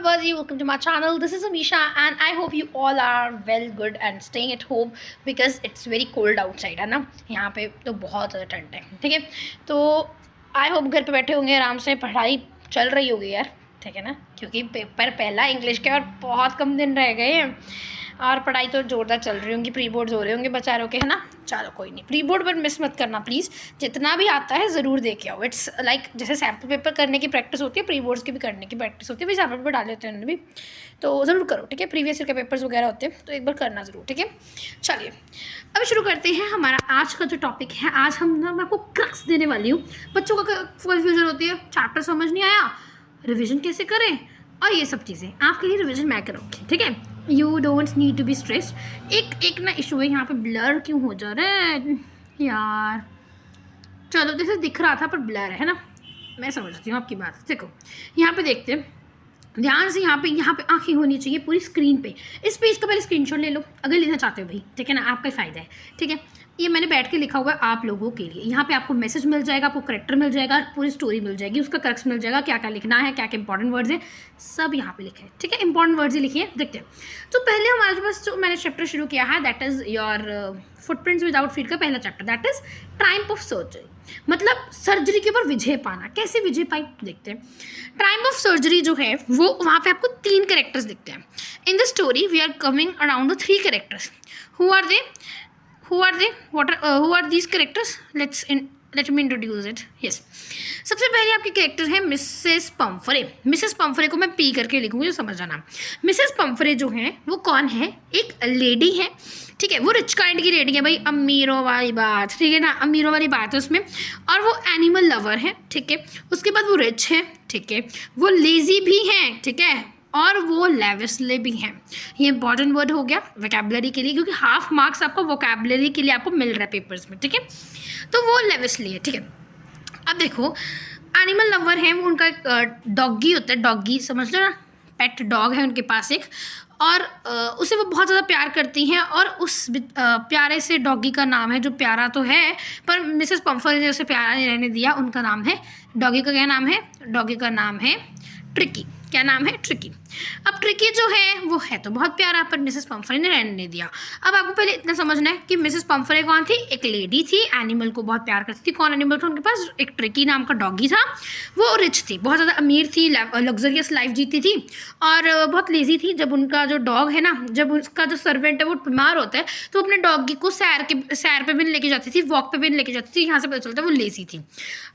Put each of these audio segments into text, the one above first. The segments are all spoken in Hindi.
everybody, welcome to my channel. This is Amisha and I hope you all are well, good and staying at home because it's very cold outside है ना. यहाँ पे तो बहुत ज़्यादा ठंड है. ठीक है, तो आई होप घर पे बैठे होंगे, आराम से पढ़ाई चल रही होगी यार. ठीक है ना, क्योंकि पेपर पहला इंग्लिश के और बहुत कम दिन रह गए हैं और पढ़ाई तो जोरदार चल रही होंगी. प्री बोर्ड्स हो रहे होंगे बच्चों के, है ना. चलो कोई नहीं, प्री बोर्ड पर मिस मत करना प्लीज़. जितना भी आता है ज़रूर दे के आओ. इट्स लाइक जैसे सैम्पल पेपर करने की प्रैक्टिस होती है, प्री बोर्ड्स की भी करने की प्रैक्टिस होती है. भाई सैम्पल पेपर डाल लेते हैं उन्होंने भी, तो ज़रूर करो. ठीक है, प्रीवियस ईयर के पेपर्स वगैरह होते हैं तो एक बार करना ज़रूर. ठीक है, चलिए अब शुरू करते हैं हमारा आज का जो टॉपिक है. आज मैं आपको क्रक्स देने वाली हूँ. बच्चों का कन्फ्यूजन होती है, चैप्टर समझ नहीं आया, रिविज़न कैसे करें और ये सब चीज़ें. आपके लिए रिविज़न मैं करूँगी. ठीक है, you don't need to be stressed. एक ना इशू है यहाँ पे, ब्लर क्यों हो जा रहा है यार. चलो जैसे दिख रहा था पर ब्लर है ना. मैं समझती हूँ आपकी बात. देखो यहाँ पे देखते हैं ध्यान से. यहाँ पे आंखें होनी चाहिए पूरी स्क्रीन पे. इस पेज का पहले स्क्रीनशॉट ले लो अगर लेना चाहते हो भाई. ठीक है ना, आपका ही फ़ायदा है. ठीक है, ये मैंने बैठ के लिखा हुआ है आप लोगों के लिए. यहाँ पे आपको मैसेज मिल जाएगा, आपको करेक्टर मिल जाएगा, पूरी स्टोरी मिल जाएगी, उसका क्रक्स मिल जाएगा, क्या क्या लिखना है, क्या क्या इंपॉर्टेंट वर्ड्स है, सब यहाँ पे लिखे हैं. ठीक है, इंपॉर्टेंट वर्ड्स ही लिखिए. देखते हैं. तो पहले हमारे पास जो मैंने चैप्टर शुरू किया है that is your footprints without feet का पहला chapter, that is Triumph of surgery. मतलब सर्जरी के ऊपर विजय पाना. कैसे विजय पाई देखते हैं. ट्रायम्फ ऑफ सर्जरी जो है वो वहाँ पे आपको 3 कैरेक्टर्स दिखते हैं. In the story we are coming around the 3 characters. Who are they? Who are these characters? Let me introduce it. Yes. सबसे पहले आपके कैरेक्टर है मिसेस पम्फरे. मिसेस पम्फरे को मैं पी करके लिखूंगी, जो समझ जाना. मिसेस पम्फरे जो है वो कौन है? एक लेडी है. ठीक है, वो रिच काइंड की लेडी है भाई, अमीरों वाली बात. ठीक है ना, अमीरों वाली बात है उसमें. और वो एनिमल लवर है. ठीक है, उसके बाद वो रिच है. ठीक है, वो लेजी भी हैं. ठीक है, और वो लेविसले भी हैं. ये इंपॉर्टेंट वर्ड हो गया वोकैबुलरी के लिए, क्योंकि हाफ मार्क्स आपको वोकैबुलरी के लिए आपको मिल रहा है पेपर्स में. ठीक है, तो वो लेविसले है. ठीक है, अब देखो एनिमल लवर है वो, उनका एक डॉगी होता है. डॉगी समझ लो ना, पेट डॉग है उनके पास एक, और उसे वो बहुत ज़्यादा प्यार करती हैं. और उस प्यारे से डॉगी का नाम है, जो प्यारा तो है पर मिसेस पम्फर ने उसे प्यारा नहीं रहने दिया, उनका नाम है, डॉगी का क्या नाम है? डॉगी का नाम है ट्रिकी. क्या नाम है? ट्रिकी. अब ट्रिकी जो है वो है तो बहुत प्यारा, पर मिसेस पम्फरे ने रहने नहीं दिया. अब आपको पहले इतना समझना है कि मिसेस पम्फरे कौन थी? एक लेडी थी, एनिमल को बहुत प्यार करती थी. कौन एनिमल था उनके पास? एक ट्रिकी नाम का डॉगी था. वो रिच थी, बहुत ज़्यादा अमीर थी, लग्जरियस लाइफ जीती थी और बहुत लेजी थी. जब उनका जो डॉग है ना, जब उसका जो सर्वेंट है वो बीमार होता है तो अपने डॉगी को सैर पे भी लेके जाती थी, वॉक पे भी लेके जाती थी. यहाँ से पता चलता है वो लेजी थी.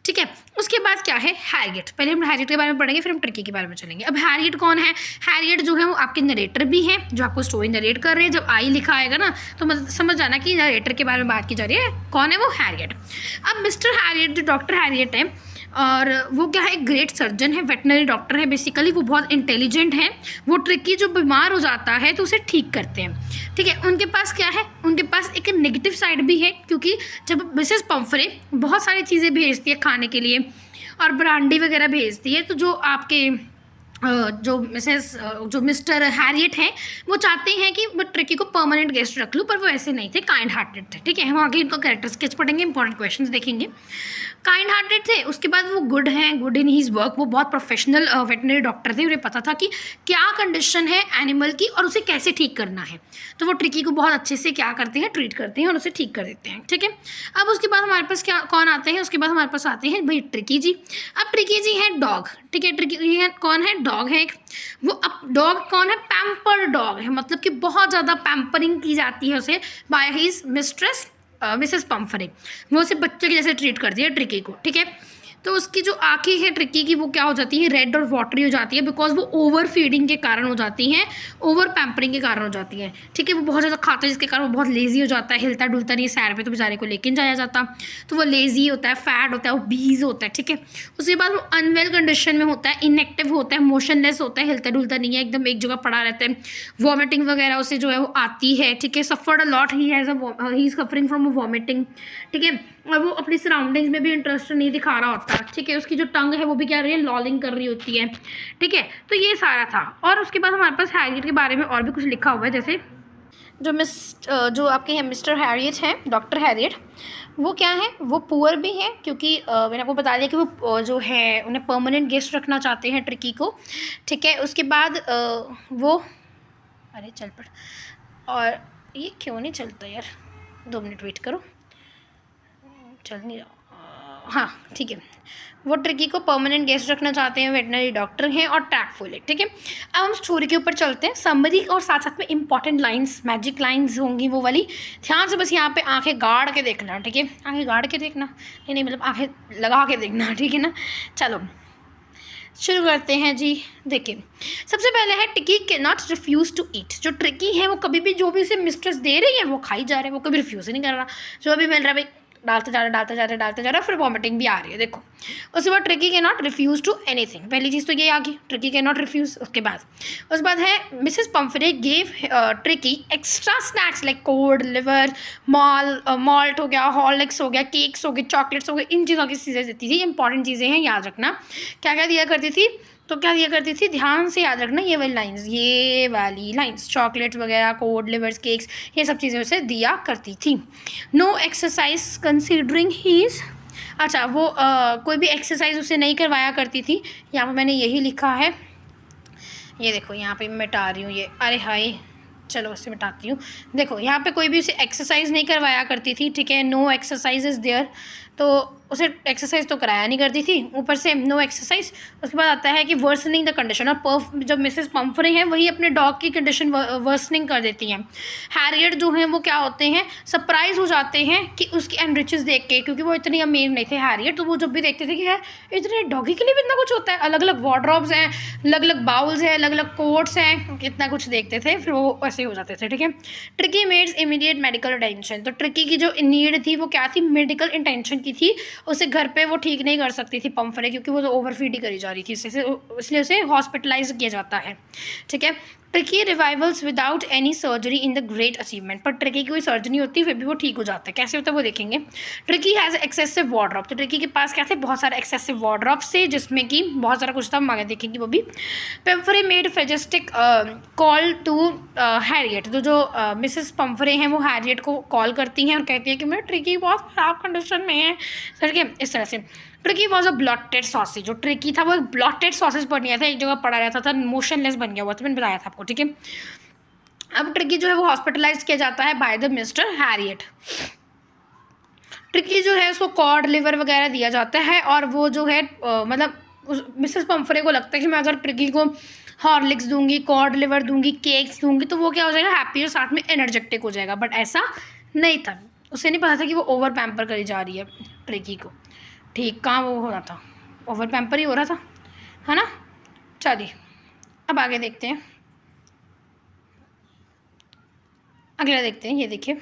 ठीक है, उसके बाद क्या है? हैरियट. पहले हम हैरियट के बारे में पढ़ेंगे, फिर हम ट्रिकी के बारे में चलेंगे. अब हैरियट कौन है? हैरियट जो है वो आपके नरेटर भी हैं, जो आपको स्टोरी नरेट कर रहे हैं. जब आई लिखा आएगा ना तो समझ जाना कि नरेटर के बारे में बात की जा रही है. कौन है वो? हैरियट. अब मिस्टर हैरियट जो डॉक्टर हैरियट है, और वो क्या है? एक ग्रेट सर्जन है, वेटनरी डॉक्टर है बेसिकली. वो बहुत इंटेलिजेंट है. वो ट्रिकी जो बीमार हो जाता है तो उसे ठीक करते हैं. ठीक है, उनके पास क्या है? उनके पास एक नेगेटिव साइड भी है, क्योंकि जब मिसेस पम्फरे बहुत सारी चीज़ें भेजती है खाने के लिए और ब्रांडी वगैरह भेजती है, तो जो आपके जो मिस्टर हैरियट हैं वो चाहते हैं कि वो ट्रिकी को परमानेंट गेस्ट रख लूँ, पर वो ऐसे नहीं थे, काइंड हार्टेड थे. ठीक है, हम आगे इनका कैरेक्टर स्केच पढ़ेंगे, इंपॉर्टेंट क्वेश्चंस देखेंगे. काइंड हार्टेड थे. उसके बाद वो गुड हैं, गुड इन हीज वर्क. वो बहुत प्रोफेशनल वेटनरी डॉक्टर थे. उन्हें पता था कि क्या कंडीशन है एनिमल की और उसे कैसे ठीक करना है. तो वो ट्रिकी को बहुत अच्छे से क्या करते हैं? ट्रीट करते हैं और उसे ठीक कर देते हैं. ठीक है, अब उसके बाद हमारे पास क्या कौन आते हैं? उसके बाद हमारे पास आते हैं भाई ट्रिकी जी. अब ट्रिकी जी हैं डॉग. ठीक है, ट्रिकी है कौन है? डॉग है एक. वो अब डॉग कौन है? पैम्पर डॉग है, मतलब कि बहुत ज़्यादा पैम्परिंग की जाती है उसे बाय हिज मिस्ट्रेस मिसेस पम्फरे. वो उसे बच्चे के जैसे ट्रीट करती है ट्रिकी को. ठीक है, तो उसकी जो आँखें हैं ट्रिकी की वो क्या हो जाती है? रेड और वाटरी हो जाती है, बिकॉज वो ओवर फीडिंग के कारण हो जाती हैं, ओवर पैम्परिंग के कारण हो जाती हैं. ठीक है, वो बहुत ज़्यादा खाता है जिसके कारण वो बहुत लेजी हो जाता है, हिलता डुलता नहीं सैर पे, तो बेचारे को लेकिन जाया जाता. तो वो लेजी होता है, फैट होता है, वो बीज होता है. ठीक है, उसके बाद वो अनवेल कंडीशन में होता है, इनएक्टिव होता है, मोशनलेस होता है, हिलता डुलता नहीं है, एकदम एक जगह पड़ा रहता है. वॉमिटिंग वगैरह उसे जो है वो आती है. ठीक है, suffered a lot, he is suffering from vomiting. ठीक है, और वो अपनी सराउंडिंग्स में भी इंटरेस्ट नहीं दिखा रहा होता. ठीक है, उसकी जो टंग है वो भी क्या रही है? लॉलिंग कर रही होती है. ठीक है, तो ये सारा था. और उसके बाद हमारे पास हैरियट के बारे में और भी कुछ लिखा हुआ है, जैसे जो आपके हैं मिस्टर हैरियट हैं, डॉक्टर हैरियट, वो क्या है, वो पुअर भी हैं क्योंकि मैंने आपको बता दिया कि वो जो है उन्हें परमानेंट गेस्ट रखना चाहते हैं ट्रिकी को, ठीक है। उसके बाद वो, अरे चल पड़, और ये क्यों नहीं चलता यार, 2 मिनट वेट करो, चल नहीं रहा, हाँ ठीक है। वो ट्रिकी को परमानेंट गेस्ट रखना चाहते हैं, वेटनरी डॉक्टर हैं और ट्रैकफुल है, ठीक है। अब हम स्टोरी के ऊपर चलते हैं, समरी और साथ साथ में इंपॉर्टेंट लाइंस, मैजिक लाइंस होंगी वो वाली, ध्यान से बस यहाँ पे आंखें गाड़ के देखना, ठीक है। आंखें गाड़ के देखना, नहीं मतलब आंखें लगा के देखना, ठीक है ना। चलो शुरू करते हैं जी। देखिए सबसे पहले है Tricki can not refuse to eat. जो ट्रिकी है वो कभी भी जो भी उसे मिस्ट्रेस दे रही है वो खाई जा रहा है, वो कभी रिफ्यूज़ नहीं कर रहा, जो भी मिल रहा है भाई डालते जा रहा है, फिर वॉमिटिंग भी आ रही है। देखो उसके बाद Tricki can not refuse to anything, पहली चीज़ तो ये आ गई, ट्रिकी कैन नॉट रिफ्यूज़। उसके बाद है Mrs Pomfrey gave tricky extra snacks like code, liver, malt हो गया, हॉर्लिक्स हो गया, केक्स हो गए, चॉकलेट्स हो गए, इन चीज़ों की चीज़ें देती थी। इंपॉर्टेंट चीज़ें हैं, याद रखना क्या क्या दिया करती थी। तो क्या दिया करती थी, ध्यान से याद रखना, ये वाली लाइंस, चॉकलेट्स वगैरह, कोड, लिवर्स, केक्स, ये सब चीज़ें उसे दिया करती थी। नो एक्सरसाइज कंसिडरिंग हीज़, अच्छा वो कोई भी एक्सरसाइज उसे नहीं करवाया करती थी। यहाँ पर मैंने यही लिखा है, ये देखो यहाँ पे मिटा रही हूँ ये, अरे हाय चलो उसे मिटाती हूँ। देखो यहाँ पे कोई भी उसे एक्सरसाइज नहीं करवाया करती थी, ठीक है। नो एक्सरसाइज इज़ देयर, तो उसे एक्सरसाइज तो कराया नहीं करती थी, ऊपर से नो एक्सरसाइज। उसके बाद आता है कि वर्सनिंग द कंडीशन, और जब मिसेस पम्फ्रे हैं वही अपने डॉग की कंडीशन वर्सनिंग कर देती हैं। हैरियट जो हैं वो क्या होते हैं, सरप्राइज हो जाते हैं कि उसकी एंड देख के, क्योंकि वो इतनी अमीर नहीं थे हैरियट, तो वो जब भी देखते थे कि है इतने डॉगी के लिए भी इतना कुछ होता है, अलग अलग वार्डरोब्स हैं, अलग अलग बाउल्स हैं, अलग अलग कोट्स हैं, इतना कुछ देखते थे, फिर वो ऐसे हो जाते थे, ठीक है। Tricki meds immediate medical attention, तो ट्रिकी की जो नीड थी वो क्या थी, मेडिकल इंटेंशन की थी। उसे घर पे वो ठीक नहीं कर सकती थी पम्फ्रे, क्योंकि वो तो ओवर फीड ही करी जा रही थी, इसलिए उसे हॉस्पिटलाइज किया जाता है, ठीक है। Tricky revivals without any surgery in the great achievement, पर ट्रिकी की कोई सर्जरी होती है फिर भी वो ठीक हो जाता है, कैसे होता है वो देखेंगे। ट्रिकी हैज़ एक्सेसिव वार्डरोब, तो ट्रिकी के पास क्या थे, बहुत सारे एक्सेसिव वार्डरोब्स थे, जिसमें कि बहुत सारा कुछ था, हम आगे देखेंगे वो भी। Pumphrey made majestic call to Harriet, तो जो मिसेस पम्फ्रे हैं वो हैरियट को कॉल करती हैं और कहती है कि मेरा ट्रिकी बहुत ख़राब कंडीशन में है, ठीक है, इस तरह से। Tricky was a blotted sausage, जो ट्रिकी था वो एक ब्लॉटेड सॉसेज बन गया था, एक जगह पड़ा रहता था, मोशनलेस बन गया हुआ था, मैंने बताया था आपको, ठीक है। अब ट्रिकी जो है वो हॉस्पिटलाइज किया जाता है by the mister Harriet. Tricky जो है उसको कॉड, लिवर वगैरह दिया जाता है, और वो जो है मतलब मिसेस पम्फ्रे को लगता है कि मैं अगर ट्रिकी को हॉर्लिक्स दूंगी, कॉड लिवर दूंगी, केक्स दूंगी, तो वो क्या हो जाएगा, हैप्पी और साथ में एनर्जेटिक हो जाएगा, बट ऐसा नहीं था। उसे नहीं पता था कि वो ओवर पैम्पर करी जा रही है ट्रिकी को, ठीक कहाँ वो हो रहा था, ओवर पैम्पर ही हो रहा था, है ना। चलिए अब आगे देखते हैं, अगला देखते हैं। ये देखिए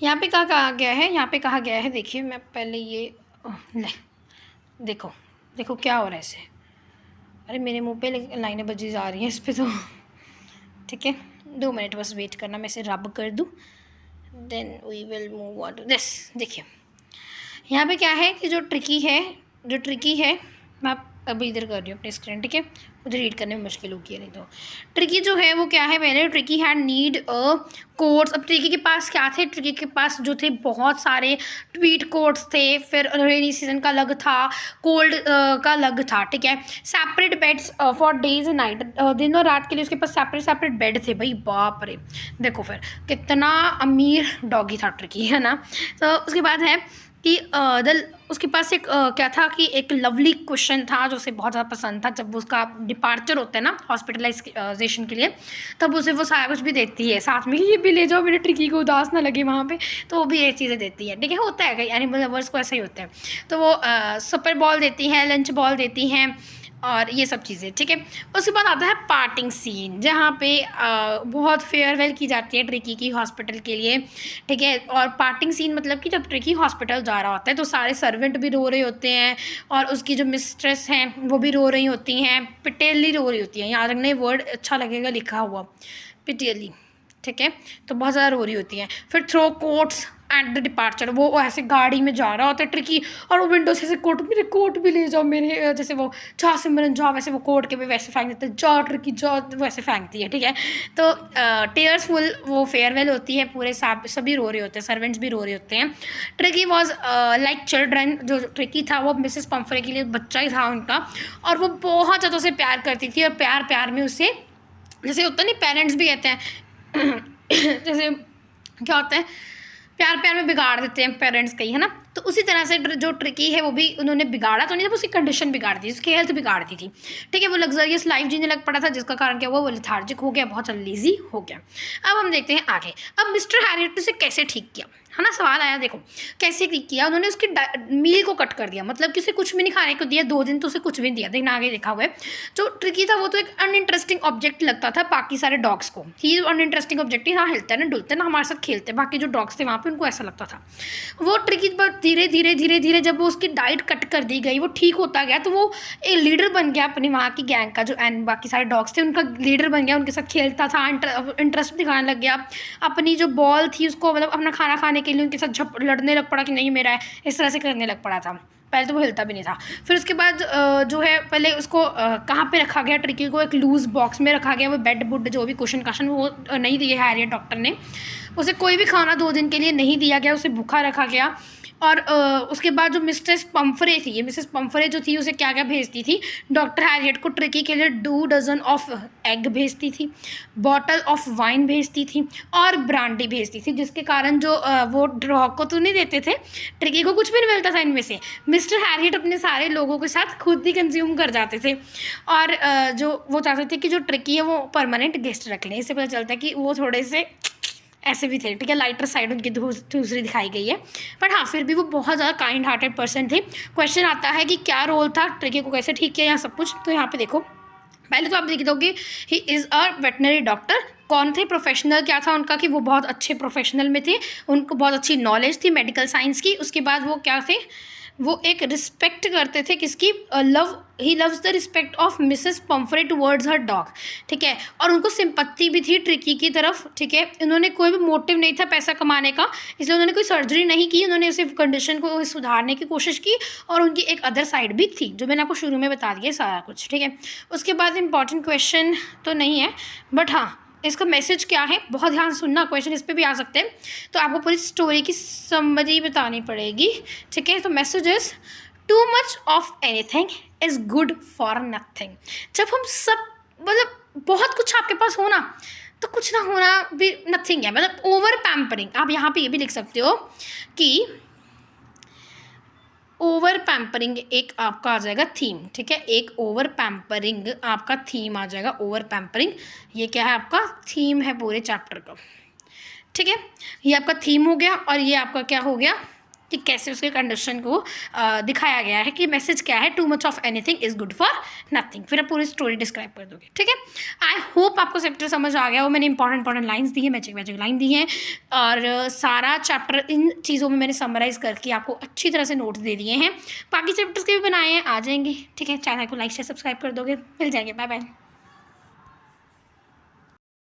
यहाँ पे क्या कहा गया है, यहाँ पे कहा गया है, देखिए मैं पहले ये ले, देखो देखो क्या हो रहा है इसे, अरे मेरे मुंह पे लाइनें बजी जा रही हैं इस पर, तो ठीक है 2 मिनट बस वेट करना, मैं इसे रब कर दूँ, then we will move on to this. देखिए यहाँ पे क्या है कि जो ट्रिकी है, मैं अभी इधर कर रही हूँ अपनी स्क्रीन, ठीक है, मुझे रीड करने में मुश्किल होगी, नहीं तो ट्रिकी जो है वो क्या है, पहले tricky had need a quotes. अब ट्रिकी के पास क्या थे, ट्रिकी के पास जो थे बहुत सारे ट्वीट कोट्स थे, फिर रेनी सीजन का अलग था, कोल्ड का अलग था, ठीक है। Separate beds for days and night, दिन और रात के लिए उसके पास सेपरेट बेड थे, भाई बाप रे, देखो फिर कितना अमीर डॉगी था ट्रिकी, है ना। तो उसके बाद है कि उसके पास एक क्या था कि एक लवली क्वेश्चन था जो उसे बहुत ज़्यादा पसंद था, जब उसका डिपार्चर होता है ना हॉस्पिटलाइजेशन के लिए, तब उसे वो सारा कुछ भी देती है साथ में, ये भी ले जाओ मेरे ट्रिकी को उदास ना लगे वहाँ पे, तो वो भी ये चीज़ें देती है, ठीक है। होता है कई एनिमल लवर्स को ऐसा ही होता है, तो वो सुपर बॉल देती हैं, लंच बॉल देती हैं, और ये सब चीज़ें, ठीक है। उसके बाद आता है पार्टिंग सीन, जहाँ पे बहुत फेयरवेल की जाती है ट्रिकी की हॉस्पिटल के लिए, ठीक है। और पार्टिंग सीन मतलब कि जब ट्रिकी हॉस्पिटल जा रहा होता है तो सारे सर्वेंट भी रो रहे होते हैं, और उसकी जो मिस्ट्रेस हैं वो भी रो रही होती हैं, पिटेली रो रही होती हैं, याद रखना ये वर्ड अच्छा लगेगा लिखा हुआ, पिटेली, ठीक है, तो बहुत ज़्यादा रो रही होती हैं। फिर throw coats at the departure, वो ऐसे गाड़ी में जा रहा होता है ट्रिकी, और वो विंडो से ऐसे कोट, मेरे कोट भी ले जाओ मेरे, जैसे वो जा सिमरन जाओ, वैसे वो कोट के भी वैसे फेंक देते हैं, जाओ ट्रिकी जाओ, वैसे फेंकती है, ठीक है। तो टीयर्स फुल वो फेयरवेल होती है, पूरे सभी रो रहे होते हैं, सर्वेंट्स भी रो रहे होते हैं। ट्रिकी वॉज लाइक चिल्ड्रन, जो ट्रिकी था वो मिसेस पम्फरे के लिए बच्चा ही था उनका, और वो बहुत ज़्यादा उसे प्यार करती थी, और प्यार प्यार में उसे, जैसे होता नहीं पेरेंट्स भी कहते हैं जैसे क्या होता है, प्यार प्यार में बिगाड़ देते हैं पेरेंट्स कहीं, है ना। तो उसी तरह से जो ट्रिकी है वो भी उन्होंने बिगाड़ा तो नहीं था, उसकी कंडीशन बिगाड़ दी, उसकी हेल्थ बिगाड़ दी थी, ठीक है। वो लग्जरियस लाइफ जीने लग पड़ा था, जिसका कारण क्या हुआ, वो लेथार्जिक हो गया, बहुत लेजी हो गया। अब हम देखते हैं आगे, अब मिस्टर हैरियट ने उसे कैसे ठीक किया, है ना। सवाल आया, देखो कैसे ठीक किया उन्होंने, उसकी मील को कट कर दिया, मतलब कि उसे कुछ भी नहीं खाने को दिया, 2 दिन तो उसे कुछ भी नहीं दिया। देखना आगे देखा हुआ है, जो ट्रिकी था वो तो एक अनइंटरेस्टिंग ऑब्जेक्ट लगता था बाकी सारे डॉग्स को, ही अनइंटरेस्टिंग ऑब्जेक्ट ही, हाँ हिलते हैं ना डुलते हैं ना, हमारे साथ खेलते हैं, बाकी जो डॉग्स थे वहाँ पे उनको ऐसा लगता था। वो ट्रिकी धीरे धीरे धीरे धीरे जब वो उसकी डाइट कट कर दी गई, वो ठीक होता गया, तो वो एक लीडर बन गया अपनी वहाँ की गैंग का, जो एंड बाकी सारे डॉग्स थे उनका लीडर बन गया, उनके साथ खेलता था, इंटरेस्ट दिखाने लग गया। अपनी जो बॉल थी उसको, मतलब अपना खाना खाने के लिए उनके साथ लड़ने लग पड़ा कि नहीं मेरा है, इस तरह से करने लग पड़ा था। पहले तो वो हिलता भी नहीं था। फिर उसके बाद जो है पहले उसको कहाँ पे रखा गया, ट्रिकी को एक लूज बॉक्स में रखा गया, वो बेड बुड जो भी कुशन काशन वो नहीं दिए हैरियट डॉक्टर ने, उसे कोई भी खाना 2 दिन के लिए नहीं दिया गया, उसे भूखा रखा गया। और उसके बाद जो मिसेस पम्फरे थी, ये मिसेस पम्फरे जो थी उसे क्या क्या भेजती थी, डॉक्टर हैरियट को ट्रिकी के लिए 2 डज़न ऑफ एग भेजती थी, बॉटल ऑफ वाइन भेजती थी, और ब्रांडी भेजती थी, जिसके कारण जो वो डॉग को तो नहीं देते थे, ट्रिकी को कुछ भी नहीं मिलता था इनमें से, मिस्टर हैरियट अपने सारे लोगों के साथ खुद ही कंज्यूम कर जाते थे। और जो वो चाहते थे कि जो ट्रिकी है वो परमानेंट गेस्ट रख लें, इससे पता चलता है कि वो थोड़े से ऐसे भी थे, ठीक है, लाइटर साइड उनकी दूसरी दिखाई गई है, बट हाँ फिर भी वो बहुत ज़्यादा काइंड हार्टेड पर्सन थे। क्वेश्चन आता है कि क्या रोल था, ट्रिकी को कैसे ठीक किया, यहाँ सब कुछ। तो यहाँ पे देखो, पहले तो आप देख दोगे he is a veterinary doctor, कौन थे, प्रोफेशनल क्या था उनका, कि वो बहुत अच्छे प्रोफेशनल में थे, उनको बहुत अच्छी नॉलेज थी मेडिकल साइंस की। उसके बाद वो क्या थे, वो एक रिस्पेक्ट करते थे किसकी, he loves the respect of Mrs Pumphrey towards her dog, ठीक है। और उनको सिंपत्ति भी थी ट्रिकी की तरफ, ठीक है। इन्होंने कोई भी मोटिव नहीं था पैसा कमाने का, इसलिए उन्होंने कोई सर्जरी नहीं की, उन्होंने सिर्फ कंडीशन को सुधारने की कोशिश की, और उनकी एक अदर साइड भी थी जो मैंने आपको शुरू में बता दिया सारा कुछ, ठीक है। उसके बाद इंपॉर्टेंट क्वेश्चन तो नहीं है, बट हाँ इसका मैसेज क्या है, बहुत ध्यान सुनना, क्वेश्चन इस पर भी आ सकते हैं, तो आपको पूरी स्टोरी की समरी बतानी पड़ेगी, ठीक है। तो message is, too much of anything is good for nothing. जब हम सब, मतलब बहुत कुछ आपके पास होना, तो कुछ ना होना भी नथिंग है, मतलब ओवर पैम्परिंग। आप यहाँ पे ये भी लिख सकते हो कि ओवर पैम्परिंग एक आपका आ जाएगा थीम, ठीक है, एक ओवर पैम्परिंग आपका थीम आ जाएगा, ओवर पैम्परिंग ये क्या है, आपका थीम है पूरे चैप्टर का, ठीक है। ये आपका थीम हो गया, और ये आपका क्या हो गया कि कैसे उसके कंडीशन को दिखाया गया है, कि मैसेज क्या है, too much of anything is good for nothing. फिर आप पूरी स्टोरी डिस्क्राइब कर दोगे, ठीक है। आई होप आपको चैप्टर समझ आ गया हो, मैंने इंपॉर्टेंट लाइन्स दी है, मैजिक लाइन दी है, और सारा चैप्टर इन चीज़ों में मैंने समराइज़ करके आपको अच्छी तरह से नोट्स दे दिए हैं, बाकी चैप्टर्स के भी बनाए हैं, आ जाएंगे, ठीक है। चैनल को लाइक शेयर सब्सक्राइब कर दोगे, मिल जाएंगे, बाय बाय।